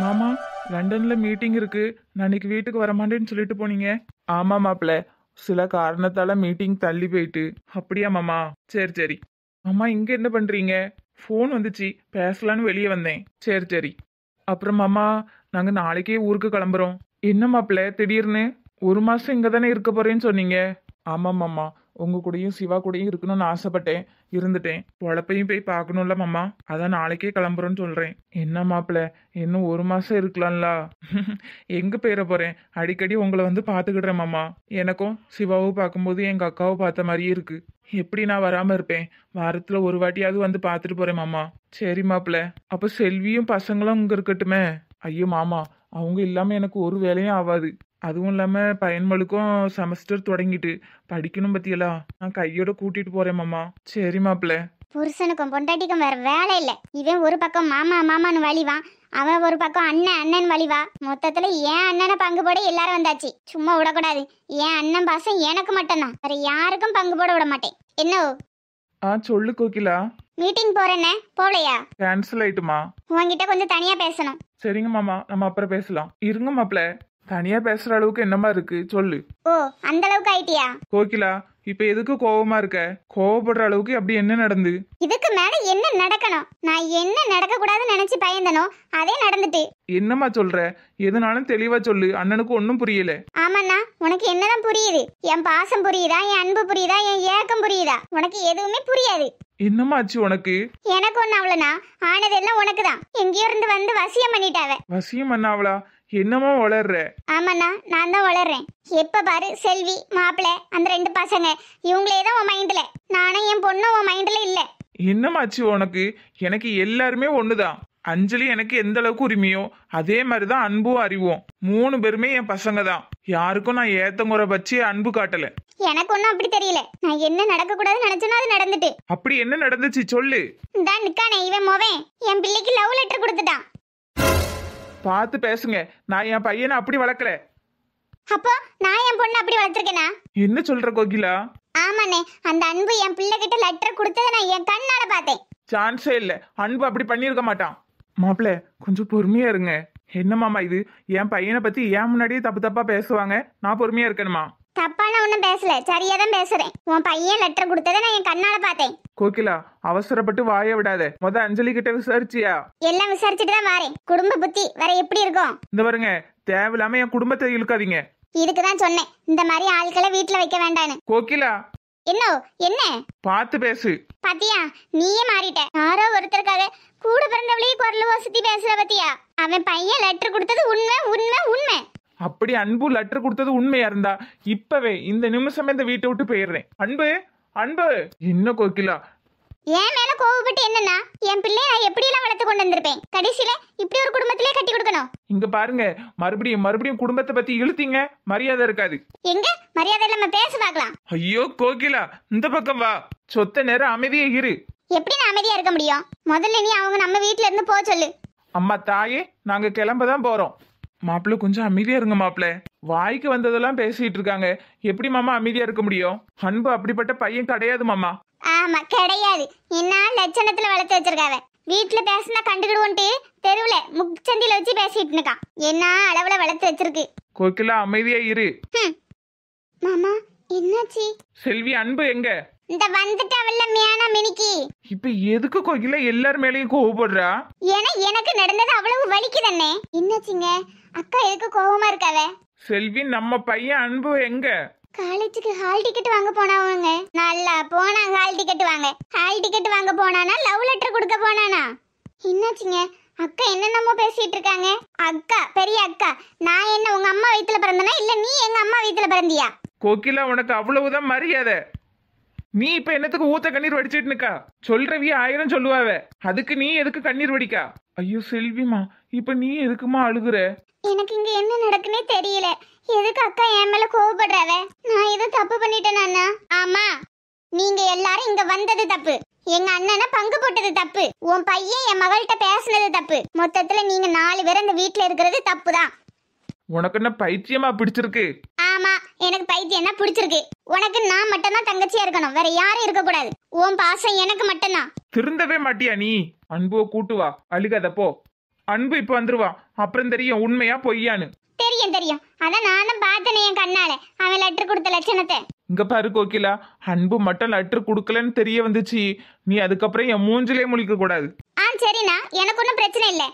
மாமா, லண்டன்ல மீட்டிங் இருக்கு. நான் இன்னைக்கு வீட்டுக்கு வரமாட்டேன்னு சொல்லிட்டு போனீங்க. ஆமா மாப்பிள்ள, சில காரணத்தால மீட்டிங் தள்ளி போயிட்டு. அப்படியா மாமா? சரி சரி. மாமா, இங்க என்ன பண்றீங்க? ஃபோன் வந்துச்சு, பேசலான்னு வெளியே வந்தேன். சரி சரி. அப்புறம் மாமா, நாங்க நாளைக்கே ஊருக்கு கிளம்புறோம். என்ன மாப்பிள்ள திடீர்னு? ஒரு மாசம் இங்க தானே இருக்க போறேன்னு சொன்னீங்க. ஆமா மாமா, உங்க கூடயும் சிவா கூடயும் இருக்கணும்னு ஆசைப்பட்டேன், இருந்துட்டேன். பொழப்பையும் போய் பார்க்கணும்ல மாமா, அதான் நாளைக்கே கிளம்புறோன்னு சொல்றேன். என்ன மாப்பிள்ள, இன்னும் ஒரு மாசம் இருக்கலாம்ல? எங்க போயிட போறேன், அடிக்கடி உங்களை வந்து பாத்துக்கிடுறேன் மாமா. எனக்கும் சிவாவை பார்க்கும்போது எங்க அக்காவை பார்த்த மாதிரியே இருக்கு. எப்படி நான் வராம இருப்பேன்? வாரத்துல ஒரு வாட்டியாவது வந்து பார்த்துட்டு போறேன் மாமா. சரி மாப்பிள்ள, அப்ப செல்வியும் பசங்களும் இங்க இருக்கட்டுமே. ஐயோ மாமா, அவங்க இல்லாம எனக்கு ஒரு வேலையும் ஆகாது. அதுவும் இல்லாம பையன்களுக்கும் செமஸ்டர் தொடங்கிட்டு படிக்கணும் பத்தியலா. நான் கையோட கூட்டிட்டு போறேன் மாமா. சரி மாப்பிள்ள. புருஷனுக்கும் பொண்டாட்டிக்கும் வேற வேலை இல்ல. இவன் ஒரு பக்கம் மாமா மாமான்னு வலிவான், அவன் ஒரு பக்கம் அண்ணன் அண்ணன் வலிவா. மொத்தத்துல என் அண்ணனை பங்கு போட எல்லாரும் வந்தாச்சு. சும்மா விடக்கூடாது. என் அண்ணன் பாசம் எனக்கு மட்டும்தான், வேற யாருக்கும் பங்கு போட விட மாட்டேன். என்ன சொல்லு கோகிலா. மீட்டிங் போறேன்னு போகலையா? கேன்சல் ஆயிட்டுமா? உன்கிட்ட கொஞ்சம் தனியா பேசணும். சரிங்க மாமா, நம்ம அப்புறம் பேசலாம். இருங்க மாப்பிள்ள, தனியா பேசுற அளவுக்கு என்னமா இருக்கு சொல்லு. ஓ, அந்த அளவுக்கு ஆயிட்டியா? கோகிலா, இப்ப எதுக்கு கோவமா இருக்க? கோவப்படுற அளவுக்கு அப்படி என்ன நடந்து? இதுக்கு மேல என்ன நடக்கணும்? நான் என்ன நடக்க கூடாதுன்னு நினைச்சு பயந்தனோ அதே நடந்துட்டு. என்னம்மா சொல்ற? எதுனாலும் தெளிவா சொல்லு, அண்ணனுக்கு ஒன்னும் புரியல. ஆமாண்ணா, உனக்கு என்னதான் புரியுது? என் பாசம் புரியுதா, என் அன்பு புரியுதா, என் ஏக்கம் புரியுதா? உனக்கு எதுவுமே புரியாது. என்னம்மா ஆச்சு உனக்கு? எனக்கு ஒண்ணு அவ்வளவுனா, ஆனதெல்லாம் உனக்குதான். எங்கேயோ இருந்து வந்து வசியம் பண்ணிட்டாவ. வசியம் பண்ணாவளா? என்னமா வளர்ற? ஆமாண்ணா, நான் தான் வளர்றேன். எப்ப பாரு செல்வி மாப்பிள்ள அந்த ரெண்டு பசங்க இவங்களே தான் உன் மைண்ட்ல. நானும் என் பொண்ணும் உன் மைண்ட்ல இல்ல. என்னமாச்சு உனக்கு? எனக்கு எல்லாருமே ஒண்ணுதான். அஞ்சலி எனக்கு எந்த அளவுக்கு உரிமையோ அதே மாதிரிதான் அன்பும் அறிவும். 3 பேருமே என் பசங்க தான். யாருக்கும் நான் ஏத்தங்குறை வச்சு அன்பு காட்டல. எனக்கு ஒன்னும் அப்படி தெரியல. நான் என்ன நடக்க கூடாதுன்னு நினைச்சேனோ அது நடந்துட்டு. அப்படி என்ன நடந்துச்சு சொல்லு. இதான் நிக்கானே இவன் மோவன் என் பிள்ளைக்கு லவ் லெட்டர் கொடுத்துட்டான். பார்த்து பேசுங்க, நான் என் பையனை அப்படி வளர்க்கல. அப்போ நான் என் பொண்ணு அப்படி வளர்த்திருக்கேனா? என்ன சொல்ற கோகிலா? ஆமாண்ணே, அந்த அன்பு என் பிள்ளை கிட்ட லெட்டர் கொடுத்ததை நான் என் கண்ணால பார்த்தேன். சான்ஸே இல்ல, அன்பு அப்படி பண்ணிருக்க மாட்டான். மாப்பிள்ள, கொஞ்சம் பொறுமையா இருங்க. என்ன மாமா இது? என் பையனை பத்தி ஏன் முன்னாடியே தப்பு தப்பா பேசுவாங்க, நான் பொறுமையா இருக்கணுமா? தப்பான ஒண்ணும் பேசல, சரியா தான் பேசுறேன். உன் பையன் லெட்டர் கொடுத்ததை நான் என் கண்ணால பார்த்தேன். கோகிலா, அவசரப்பட்டு வாய விடாத. அஞ்சலி கிட்ட விசாரிச்சியா? எல்லாம் விசாரிச்சுட்டு தான் வாரேன். குடும்ப புத்தி வேற எப்படி இருக்கும்? இந்த பாருங்க, தேவையில்லாம என் குடும்பத்தை இழுக்காதீங்க. இதுக்குதான் சொன்னேன், இந்த மாதிரி ஆட்களை வீட்டுல வைக்க வேண்டான்னு. கோகிலா, என்ன பார்த்து பேசு. பாத்தியா, நீயே மாறிட்ட. யாரோ ஒருத்தருக்காக கூட பிறந்தவளையே குரல் வசதி பேசுற பத்தியா? அவன் பையன் லெட்டர் கொடுத்தது உண்மை உண்மை உண்மை. அப்படி அன்பு லெட்டர் கொடுத்தது உண்மையா இருந்தா இப்பவே இந்த நிமிஷமே இந்த வீட்டை விட்டு போயிடுறேன். அன்பு அன்பு. என்ன கோகிலா, என் மேல கோவப்பட்டு என்னன்னா, என் பிள்ளைய நான் எப்படி எல்லாம் வளர்த்து கொண்டு வந்திருப்பேன். கடைசியில இப்படி ஒரு குடும்பத்திலே கட்டி கொடுக்கணும். இங்க பாருங்க, மறுபடியும் குடும்பத்தை பத்தி இழுத்தீங்க, மரியாதை இருக்காது. எங்க மரியாதை இல்லாம பேச பார்க்கலாம். ஐயோ கோகிலா, இந்த பக்கம் வா. சொத்த நேரம் அமைதியே இரு. எப்படி நான் அமைதியா இருக்க முடியும்? முதல்ல நீ அவங்க நம்ம வீட்டுல இருந்து போ சொல்லு. அம்மா தாயே, நாங்க கிளம்பதான் போறோம். மாப்பிள்ள கொஞ்சம் அமைதியா இருங்க மாப்பிள்ள. வாய்க்கு வந்ததெல்லாம் பேசிட்டு இருக்காங்க. எப்படி மாமா அமைதியா இருக்க முடியும்? அன்பு அப்படிப்பட்ட பையன் கிடையாது மாமா. ஆமா கிடையாது. என்ன லட்சணத்துல வளர்த்து வச்சிருக்காவ. வீட்டுல பேசினா கண்டுக்கிடுவோன்ட்டு தெருவுல முச்சந்தில வச்சு பேசிட்டு இருக்கான். என்ன அளவுல வளர்த்து வச்சிருக்கு. கோகிலா அமைதியா இரு. மாமா என்னாச்சு? செல்வி, அன்பு எங்க? இந்த வந்துட்டவல்ல மியானா மினிக்கி. இப்ப எதுக்கு கோகிலா எல்லார் மேலயும் கோவப்படுறா? ஏன்னா எனக்கு நடந்தது அவ்வளவு வலிக்குதண்ணே. என்னாச்சுங்க? அக்கா எதுக்கு கோவமா இருக்காவ? செல்வி, நம்ம பையன் அன்பு எங்க? காலேஜுக்கு ஹால் டிக்கெட் வாங்க போனாவங்க. நல்லா போனா ஹால் டிக்கெட் வாங்க. ஹால் டிக்கெட் வாங்க போனானா லவ் லெட்டர் கொடுக்க போனானா? என்னாச்சுங்க? அக்கா என்னென்னமோ பேசிட்டு இருக்காங்க. அக்கா, பெரிய அக்கா, நான் என்ன உங்க அம்மா வயித்துல பிறந்தனா இல்ல நீ எங்க அம்மா வயித்துல பிறந்தியா? கோகிலா, உனக்கு அவ்வளவுதான் மரியாதை. நீ இப்ப என்னத்துக்கு ஊத்த கண்ணீர் வடிச்சிட்டு நிக்கா? சொல்றவிய 1000 சொல்லுவாவ, அதுக்கு நீ எதுக்கு கண்ணீர் வடிக்கா? ஐயோ செல்விமா, இப்ப நீ எதுக்குமா அழுகுற? எனக்கு இங்க என்ன நடக்குன்னே தெரியல. எதுக்கு அக்கா என் மேல கோவப்படுறாவ? நான் ஏதோ தப்பு பண்ணிட்டேனா? ஆமா, நீங்க எல்லாரும் இங்க வந்தது தப்பு. எங்க அண்ணனை பங்கு போட்டது தப்பு. உன் பையன் என் மகள்கிட்ட பேசுனது தப்பு. மொத்தத்துல நீங்க 4 பேர் இந்த வீட்டுல இருக்கிறது தப்பு தான். உனக்கு என்ன பைத்தியமா பிடிச்சிருக்கு? ஆமா, எனக்கு பைத்தியம் தான் பிடிச்சிருக்கு. உனக்கு நான் மட்டும் தான் தங்கச்சியா இருக்கணும், வேற யாரும் இருக்க கூடாது. உன் பாசம் எனக்கு மட்டும்தான். திருந்தவே மாட்டியா நீ? அன்புவ கூட்டு வா, அழுகாத போ. அன்பு இப்ப வந்துருவா, அப்புறம் தெரியும் உண்மையா பொய்யான்னு. தெரியும் தெரியும், அதான் நானும் பார்த்தேனே என் கண்ணால அவன் லெட்டர் கொடுத்த லட்சணத்தை. இங்க பாரு கோகிலா, அன்பு மட்டும் லெட்டர் கொடுக்கலன்னு தெரிய வந்துச்சு, நீ அதுக்கப்புறம் என் மூஞ்சிலே முழிக்க கூடாது. சரிண்ணா, எனக்கு ஒன்றும் பிரச்சனை இல்லை.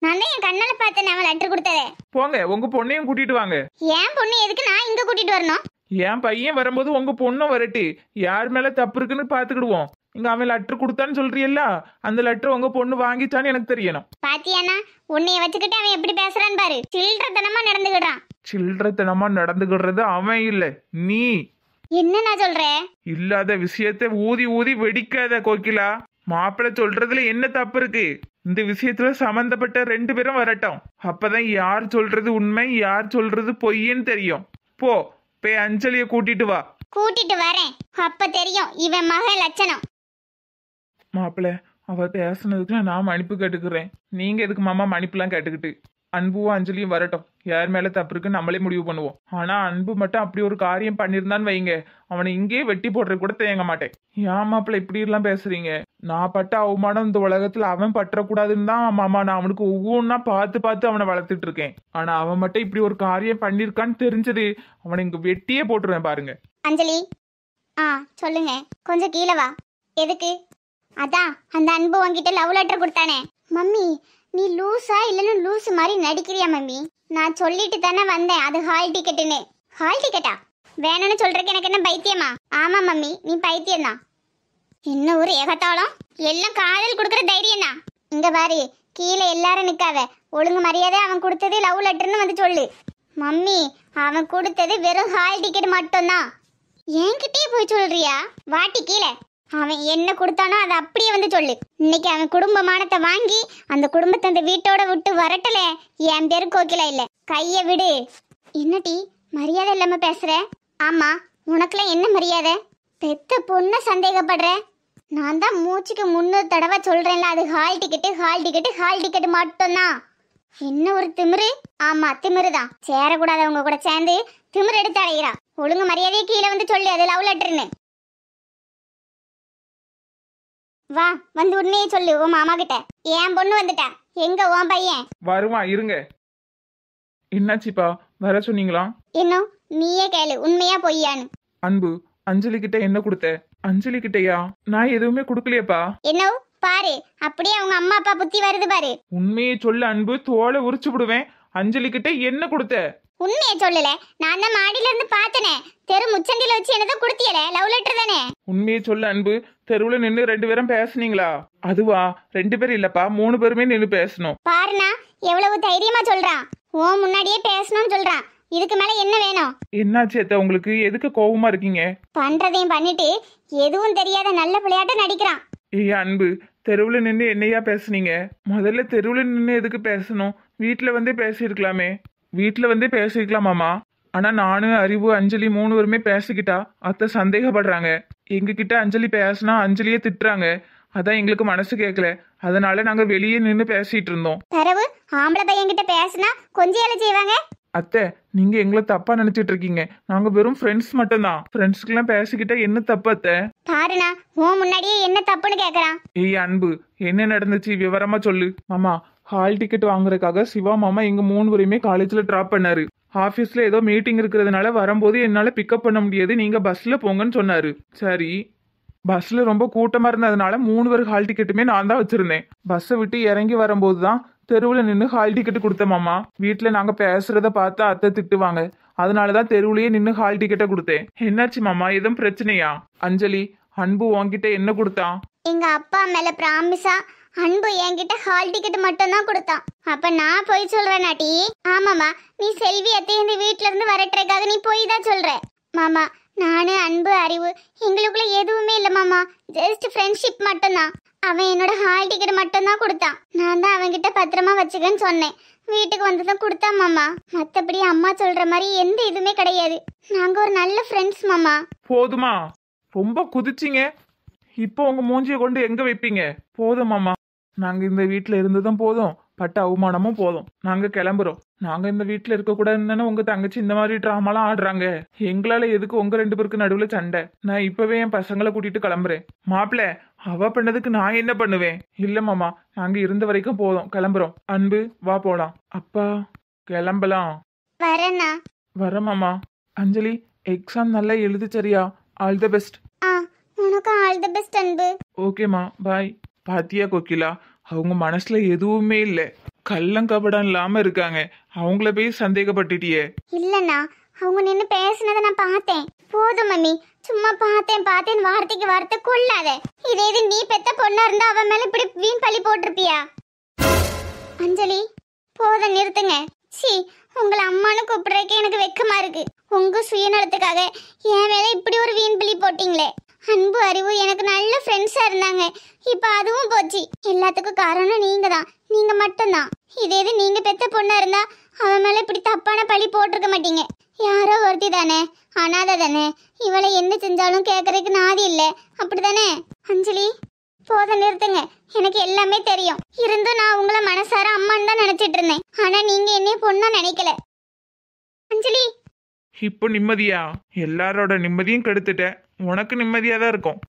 நான் தான் என் கண்ணால பார்த்தேன் அவன் லெட்டர் கொடுத்ததே. போங்க, உங்க பொண்ணையும் கூட்டிட்டு வாங்க. ஏன் பொண்ணு எதுக்கு நான் இங்க கூட்டிட்டு வரணும்? என் பையன் வரும்போது உங்க பொண்ணும் வரட்டு, யார் மேல தப்பு இருக்குன்னு பாத்துக்கிடுவோம். இங்க அவன் லெட்டர் கொடுத்தான்னு சொல்றியல்ல, அந்த லெட்டர் உங்க பொண்ணு வாங்கிச்சான்னு எனக்கு தெரியணும். பாத்தியானா, உன்னைய வச்சுக்கிட்டு அவன் எப்படி பேசுறான்னு பாரு. சில்லறத்தனமா நடந்துக்கிட்டான். சில்லறத்தனமா நடந்துக்கிடுறது அவன் இல்ல, நீ. என்ன நான் சொல்றேன்? இல்லாத விஷயத்தை ஊதி ஊதி வெடிக்காத கோகிலா. மாப்பிள்ளை சொல்றதுல என்ன தப்பு இருக்கு? இந்த விஷயத்துல சம்பந்தப்பட்ட 2 பேரும் வரட்டும், அப்பதான் யார் சொல்றது உண்மை யார் சொல்றது பொய்ன்னு தெரியும். போ, போய் அஞ்சலிய கூட்டிட்டு வா. கூட்டிட்டு வரேன், அப்ப தெரியும் இவன் மகன் லட்சணம். மாப்பிள்ள, அவ பேசுனதுக்கு நான் மன்னிப்பு கேட்டுக்கிறேன். நீங்க எதுக்கு மாமா மன்னிப்புலாம் கேட்டுக்கிட்டு? அன்புவும் அஞ்சலியும் வரட்டும், யார் மேல தப்பு இருக்குன்னு நம்மளே முடிவு பண்ணுவோம். ஆனா அன்பு மட்டும் அப்படி ஒரு காரியம் பண்ணிருந்தான்னு வைங்க, அவனை இங்கேயே வெட்டி போடுற கூட தேங்க மாட்டேன். ஏன் மாப்பிள்ள இப்படி எல்லாம் பேசுறீங்க? நான் பட்ட அவமானம் இந்த உலகத்துல அவன் பற்றக்கூடாதுன்னு தான் மாமா நான் அவனுக்கு ஒவ்வொன்னா பார்த்து பார்த்து அவனை வளர்த்துட்டு இருக்கேன். ஆனா அவன் மட்டும் இப்படி ஒரு காரியம் பண்ணிருக்கான்னு தெரிஞ்சது, அவனை இங்க வெட்டியே போட்டுருவேன் பாருங்க. அஞ்சலி, சொல்லுங்க. கொஞ்சம் கீழே வா. எதுக்கு? அதான் அந்த அன்பு உன்கிட்ட லவ் லெட்டர் கொடுத்தானே. மம்மி, நீ லூஸா இல்லைன்னு லூஸ் மாதிரி நடிக்கிறியா மம்மி? நான் சொல்லிட்டு தானே வந்தேன் அது ஹால் டிக்கெட்டுன்னு. ஹால் டிக்கெட்டா? வேணும்னு சொல்றதுக்கு எனக்கு என்ன பைத்தியமா? ஆமா மம்மி, நீ பைத்தியம் தான். என்ன ஒரு ஏகத்தாளம், எல்லாம் காதல் கொடுக்குற தைரியம் தான். இங்க பாரு, கீழே எல்லாரும் நிக்காத, ஒழுங்கு மரியாதை அவன் கொடுத்தது லவ் லெட்டர்னு வந்து சொல்லு. மம்மி, அவன் கொடுத்தது வெறும் ஹால் டிக்கெட் மட்டும்தான். என்கிட்டயே போய் சொல்றியா? வாட்டி கீழே. அவன் என்ன கொடுத்தானோ அதை அப்படியே வந்து சொல்லு. இன்னைக்கு அவன் குடும்பமானத்தை வாங்கி அந்த குடும்பத்தை அந்த வீட்டோட விட்டு வரட்டல, என் பேரு கோகிலா இல்ல. கைய விடு. என்னடி மரியாதை இல்லாம பேசுற? ஆமா, உனக்குலாம் என்ன மரியாதை? பெத்த பொண்ண சந்தேகப்படுற? நான் தான் மூச்சுக்கு 300 தடவை சொல்றேன்ல, அது hall ticket hall ticket hall ticket மட்டும்தான். என்ன ஒரு திமிரு? ஆமா, திமிருதான். சேரக்கூடாதவங்க கூட சேர்ந்து திமிரு எடுத்து அடைகிறா. ஒழுங்கு மரியாதையை கீழே வந்து சொல்லு அது லவ் லெட்டர்னு. வா, வந்து உன்னையே சொல்லு உன் மாமா கிட்ட. என் பொண்ணு வந்துட்டா, எங்க உன் பையன்? வருவான், இருங்க. என்னாச்சுப்பா, வர சொன்னீங்களா? இன்னும் நீயே கேளு, உண்மையா பொய்யான்னு. அன்பு, அஞ்சலி கிட்ட என்ன கொடுத்த? அஞ்சலி கிட்டயா? நான் எதுவுமே கொடுக்கலையப்பா. என்ன பாரு, அப்படியே அவங்க அம்மா அப்பா புத்தி வருது பாரு. உண்மையை சொல்லு அன்பு, தோலை உரிச்சு விடுவேன். அஞ்சலி கிட்ட என்ன கொடுத்த? உண்மையை சொல்லல, நான் தான் மாடியில இருந்து பார்த்தனே, தெரு முச்சந்தில வச்சு என்னதான் கொடுத்தியல, லவ் லெட்டர் தானே. உண்மையை சொல்லு அன்பு, தெருவுல நின்னு 2 பேரும் பேசுனீங்களா? அதுவா? 2 பேரும் இல்லப்பா, 3 பேருமே நின்னு பேசணும். பாருனா எவ்வளவு தைரியமா சொல்றான். ஓ முன்னாடியே பேசணும்னு சொல்றான். இதுக்கு மேல என்ன வேணும்? என்னாச்சு அத்தை, உங்களுக்கு எதுக்கு கோவமா இருக்கீங்க? பண்றதையும் பண்ணிட்டு எதுவும் தெரியாத நல்ல பிள்ளையாட்ட நடிக்கிறான். ஏய் அன்பு, தெருவுல நின்னு என்னையா பேசுனீங்க? முதல்ல தெருவுல நின்னு எதுக்கு பேசணும்? வீட்டுல வந்தே பேசியிருக்கலாமே. வீட்டுல வந்தே பேசிருக்கலாமாமா. ஆனா நானு அறிவு அஞ்சலி 3 பேருமே பேசிக்கிட்டா அத்தை சந்தேகப்படுறாங்க. எங்ககிட்ட அஞ்சலி பேசினா அஞ்சலியே திட்டுறாங்க. அதான் எங்களுக்கு மனசு கேட்கல, அதனால நாங்க வெளியே நின்னு பேசிட்டு இருந்தோம். தரவு ஆம்பளை பையன் கிட்ட பேசினா கொஞ்சம் எல்லாம் செய்வாங்க. அத்தை, நீங்க எங்களை தப்பா நினைச்சிட்டு இருக்கீங்க. நாங்க வெறும் ஃப்ரெண்ட்ஸ் மட்டும்தான். ஃப்ரெண்ட்ஸ்க்கு எல்லாம் பேசிக்கிட்டா என்ன தப்பு அத்தை? பாருனா உன் முன்னாடியே என்ன தப்புன்னு கேக்குறான். ஏய் அன்பு, என்ன நடந்துச்சு விவரமா சொல்லு. மாமா, ஹால் டிக்கெட் வாங்குறதுக்காக சிவா மாமா எங்க 3 பேரையுமே காலேஜ்ல டிராப் பண்ணாரு. ஆபீஸ்ல ஏதோ மீட்டிங் இருக்கிறதுனால வரும்போது என்னால பிக்கப் பண்ண முடியாது, நீங்க பஸ்ல போங்கன்னு சொன்னாரு. சரி, பஸ்ல ரொம்ப கூட்டமா இருந்ததுனால 3 பேர் ஹால் டிக்கெட்டுமே நான் தான் வச்சிருந்தேன். பஸ்ஸை விட்டு இறங்கி வரும்போது தான் தெருவுல நின்று ஹால் டிக்கெட் கொடுத்தேன் மாமா. வீட்டுல நாங்க பேசுறத பார்த்து அத்தை திட்டுவாங்க, அதனாலதான் தெருவுலயே நின்று ஹால் டிக்கெட்டை கொடுத்தேன். என்னாச்சு மாமா, எதுவும் பிரச்சனையா? அஞ்சலி, அன்பு உன்கிட்ட என்ன கொடுத்தான்? எங்க அப்பா மேல பிராமிஸா அன்பு என்கிட்ட ஹால் டிக்கெட் மட்டும் தான் கொடுத்தான். அப்ப நான் போய் சொல்றேன் நாட்டி? ஆமாமா, நீ செல்வி அத்தை இந்த வீட்டுல இருந்து வரட்டுறதுக்காக நீ போய் தான் சொல்ற. மாமா, நானு அன்பு அறிவு எங்களுக்குள்ள எதுவுமே இல்ல மாமா, ஜஸ்ட் ஃப்ரெண்ட்ஷிப் மட்டும்தான். அவன் என்னோட ஹால் டிக்கெட் மட்டும் தான் கொடுத்தான். நான் தான் அவன்கிட்ட பத்திரமா வச்சுக்கன்னு சொன்னேன். வீட்டுக்கு வந்ததும் கொடுத்தான் மாமா. மத்தபடி அம்மா சொல்ற மாதிரி எந்த இதுவுமே கிடையாது. நாங்க ஒரு நல்ல ஃப்ரெண்ட்ஸ் மாமா. போதுமா? ரொம்ப குதிச்சிங்க. இப்போ உங்க மூஞ்சியை கொண்டு எங்க வைப்பீங்க? போதும் மாமா, நாங்க இந்த வீட்டுல இருந்ததும் போதும், பட்ட அவமானமும் போதும். நாங்க கிளம்புறோம். நாங்க இந்த வீட்டுல இருக்க கூடாதுன்னு உங்க தங்கச்சி இந்த மாதிரி டிராமாலாம் ஆடுறாங்க. எங்களால எதுக்கு உங்க 2 பேருக்கு நடுவுல சண்டை? நான் இப்பவே என் பசங்களை கூட்டிட்டு கிளம்புறேன். மாப்பிள்ள, அவ பண்ணதுக்கு நான் என்ன பண்ணுவேன்? இல்ல மாமா, நாங்க இருந்த வரைக்கும் போதும், கிளம்புறோம். அன்பு வா போலாம். அப்பா கிளம்பலாம். வரேண்ணா. வர மாமா. அஞ்சலி, எக்ஸாம் நல்லா எழுது சரியா? All the best. ஆ, உனக்கு ஆல் தி பெஸ்ட் அன்பு. ஓகேம்மா, பாய். பாத்தியா கோகிலா, அவங்க மனசுல எதுவுமே இல்ல, கள்ளங்கபடம் இல்லாம இருக்காங்க. அவங்கள போய் சந்தேகப்பட்டுட்டியே. இல்லண்ணா, அவங்க நின்னு பேசுனதை நான் பார்த்தேன். போதும் மம்மி, சும்மா பார்த்தேன் வார்த்தைக்கு வார்த்தை கொள்ளாத. இதே இது நீ பெத்த பொண்ணா இருந்தா அவன் மேல இப்படி வீண் பழி போட்டிருப்பியா? அஞ்சலி, போதும் நிறுத்துங்க. சி, உங்களை அம்மானு கூப்பிடுறதுக்கு எனக்கு வெக்கமா இருக்கு. உங்க சுயநலத்துக்காக என் மேல இப்படி ஒரு வீண் பழி போட்டீங்களே. அன்பு அறிவு எனக்கு நல்ல ஃப்ரெண்ட்ஸா இருந்தாங்க, இப்ப அதுவும் போச்சு. எல்லாத்துக்கும் காரணம் நீங்க தான், நீங்க மட்டும்தான். இதே இது நீங்க பெத்த பொண்ணா இருந்தா அவன் மேல இப்படி தப்பான பழி போட்டிருக்க மாட்டீங்க. யாரோ ஒருத்தி தானே, அனாதை தானே, இவளை என்ன செஞ்சாலும் கேட்கறதுக்கு நாதி இல்லை, அப்படிதானே? அஞ்சலி, போதும் நிறுத்துங்க. எனக்கு எல்லாமே தெரியும். இருந்தும் நான் உங்களை மனசார அம்மான்னு தான் நினைச்சிட்டு இருந்தேன். ஆனா நீங்க என்னைய பொண்ணா நினைக்கல. அஞ்சலி, இப்போ நிம்மதியா? எல்லாரோட நிம்மதியும் கெடுத்துட்ட. உனக்கு நிம்மதியா தான் இருக்கும்.